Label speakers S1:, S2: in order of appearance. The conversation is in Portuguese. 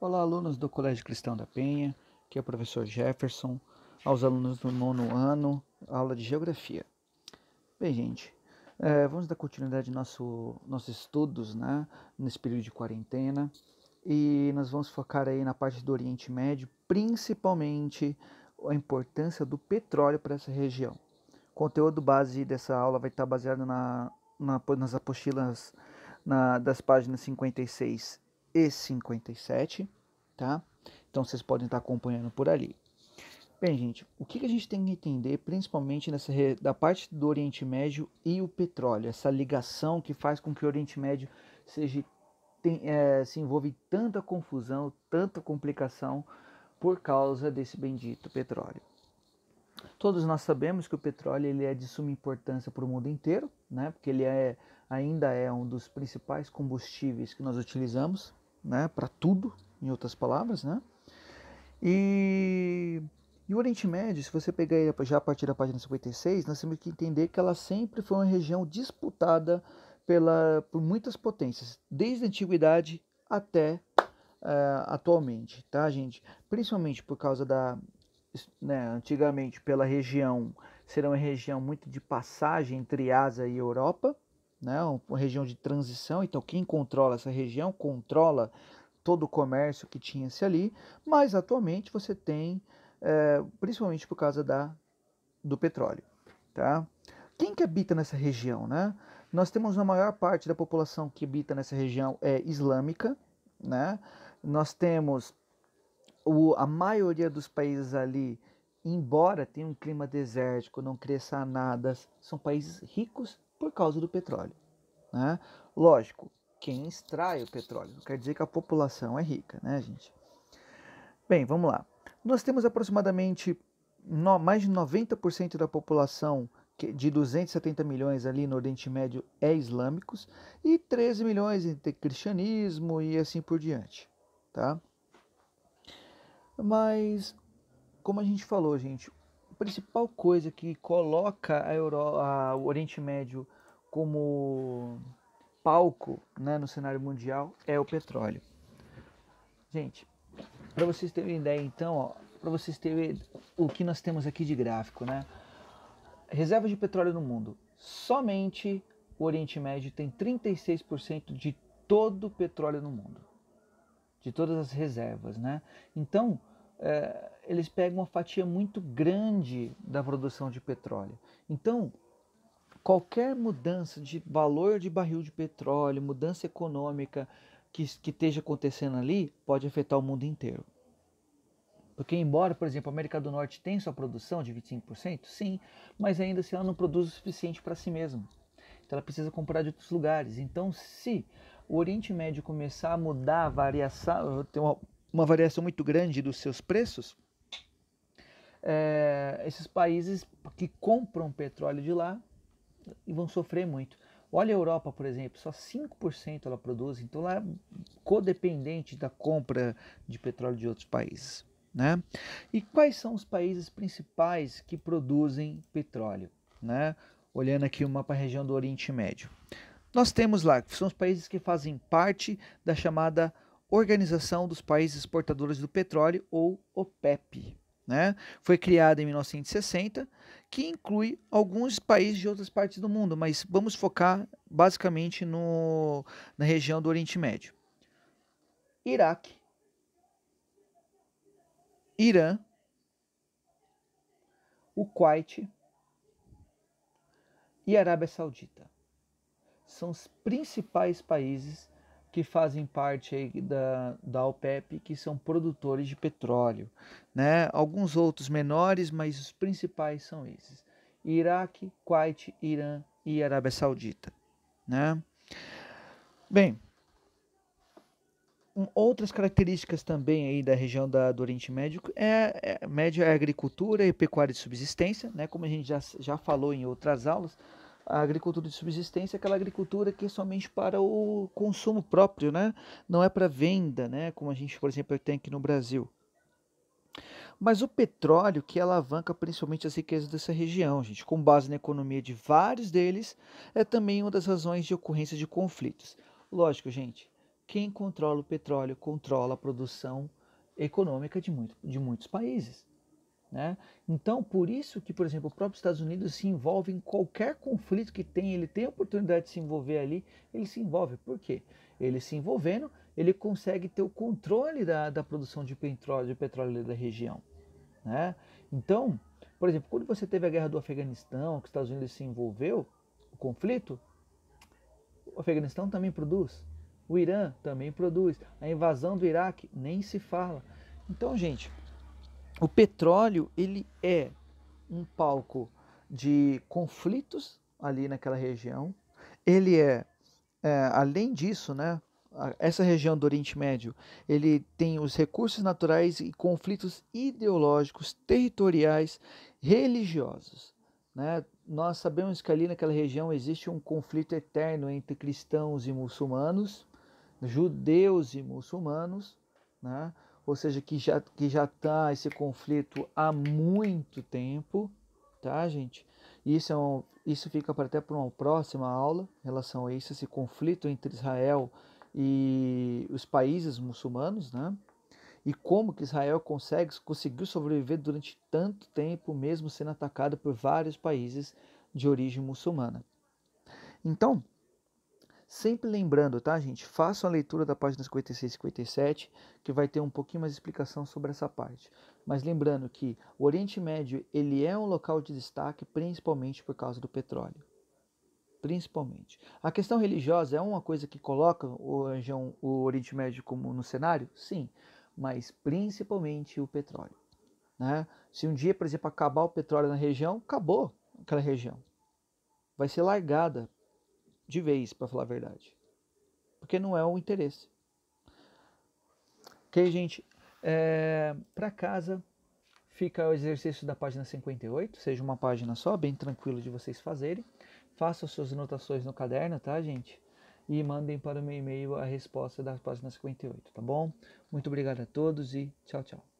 S1: Olá, alunos do Colégio Cristão da Penha, aqui é o professor Jefferson, aos alunos do 9º ano, aula de Geografia. Bem, gente, vamos dar continuidade aos nossos estudos, né, nesse período de quarentena, e nós vamos focar aí na parte do Oriente Médio, principalmente a importância do petróleo para essa região. O conteúdo base dessa aula vai estar baseado nas apostilas das páginas 56 e 57, tá? Então vocês podem estar acompanhando por ali. Bem, gente, o que a gente tem que entender, principalmente da parte do Oriente Médio e o petróleo, essa ligação que faz com que o Oriente Médio se envolva em tanta confusão, tanta complicação por causa desse bendito petróleo. Todos nós sabemos que o petróleo ele é de suma importância para o mundo inteiro, né? Porque ele ainda é um dos principais combustíveis que nós utilizamos, né? Para tudo, em outras palavras, né? E o Oriente Médio, se você pegar já a partir da página 56, nós temos que entender que ela sempre foi uma região disputada por muitas potências, desde a antiguidade até atualmente, tá, gente? Principalmente por causa antigamente pela região, será uma região muito de passagem entre Ásia e Europa, né? Uma região de transição, então quem controla essa região controla todo o comércio que tinha-se ali, mas atualmente você tem, principalmente por causa do petróleo, tá? Quem que habita nessa região, né? Nós temos a maior parte da população que habita nessa região é islâmica, né? Nós temos a maioria dos países ali, embora tenha um clima desértico, não cresça nada, são países ricos por causa do petróleo, né? Lógico, quem extrai o petróleo, não quer dizer que a população é rica, né, gente? Bem, vamos lá. Nós temos aproximadamente mais de 90% da população de 270 milhões ali no Oriente Médio é islâmicos e 13 milhões entre cristianismo e assim por diante, tá? Mas, como a gente falou, gente, a principal coisa que coloca o Oriente Médio como palco, né, no cenário mundial é o petróleo. Gente, para vocês terem ideia, então, para vocês terem o que nós temos aqui de gráfico, né? Reservas de petróleo no mundo. Somente o Oriente Médio tem 36% de todo o petróleo no mundo. De todas as reservas, né? Então, eles pegam uma fatia muito grande da produção de petróleo. Então, qualquer mudança de valor de barril de petróleo, mudança econômica que esteja acontecendo ali, pode afetar o mundo inteiro. Porque embora, por exemplo, a América do Norte tenha sua produção de 25%, sim, mas ainda assim ela não produz o suficiente para si mesma. Então ela precisa comprar de outros lugares. Então, se o Oriente Médio começar a mudar, ter uma variação muito grande dos seus preços, esses países que compram petróleo de lá vão sofrer muito. Olha a Europa, por exemplo, só 5% ela produz, então ela é codependente da compra de petróleo de outros países, né? E quais são os países principais que produzem petróleo, né? Olhando aqui o mapa região do Oriente Médio. Nós temos lá, que são os países que fazem parte da chamada Organização dos Países Exportadores do Petróleo, ou OPEP. Né? Foi criada em 1960, que inclui alguns países de outras partes do mundo, mas vamos focar basicamente na região do Oriente Médio. Iraque, Irã, o Kuwait e Arábia Saudita. São os principais países que fazem parte aí da OPEP, que são produtores de petróleo, né? Alguns outros menores, mas os principais são esses: Iraque, Kuwait, Irã e Arábia Saudita, né? Bem, outras características também aí da região do Oriente Médio é a agricultura e pecuária de subsistência, né? Como a gente já falou em outras aulas. A agricultura de subsistência é aquela agricultura que é somente para o consumo próprio, né? Não é para venda, né? Como a gente, por exemplo, tem aqui no Brasil. Mas o petróleo que alavanca principalmente as riquezas dessa região, gente, com base na economia de vários deles, é também uma das razões de ocorrência de conflitos. Lógico, gente, Quem controla o petróleo controla a produção econômica de muitos países. Né? Então, por isso que, por exemplo, o próprio Estados Unidos se envolve em qualquer conflito que tem, ele tem a oportunidade de se envolver ali, ele se envolve. Por quê? Ele se envolvendo, ele consegue ter o controle da produção de petróleo da região. Né? Então, por exemplo, quando você teve a guerra do Afeganistão, que os Estados Unidos se envolveu, o conflito, o Afeganistão também produz, o Irã também produz, a invasão do Iraque nem se fala. Então, gente, o petróleo ele é um palco de conflitos ali naquela região. Ele além disso, né, essa região do Oriente Médio, ele tem os recursos naturais e conflitos ideológicos, territoriais, religiosos. Né? Nós sabemos que ali naquela região existe um conflito eterno entre cristãos e muçulmanos, judeus e muçulmanos, né? Ou seja, que já está esse conflito há muito tempo, tá, gente? Isso fica até para uma próxima aula em relação a isso, esse conflito entre Israel e os países muçulmanos, né? E como que Israel conseguiu sobreviver durante tanto tempo, mesmo sendo atacado por vários países de origem muçulmana. Então, sempre lembrando, tá, gente? Façam a leitura da página 56 e 57, que vai ter um pouquinho mais de explicação sobre essa parte. Mas lembrando que o Oriente Médio, ele é um local de destaque, principalmente por causa do petróleo. Principalmente. A questão religiosa é uma coisa que coloca o Oriente Médio como no cenário? Sim, mas principalmente o petróleo. Né? Se um dia, por exemplo, acabar o petróleo na região, acabou aquela região. Vai ser largada de vez, para falar a verdade. Porque não é o interesse. Ok, gente? Para casa fica o exercício da página 58, seja uma página só, bem tranquilo de vocês fazerem. Façam suas anotações no caderno, tá, gente? E mandem para o meu e-mail a resposta da página 58, tá bom? Muito obrigado a todos e tchau, tchau.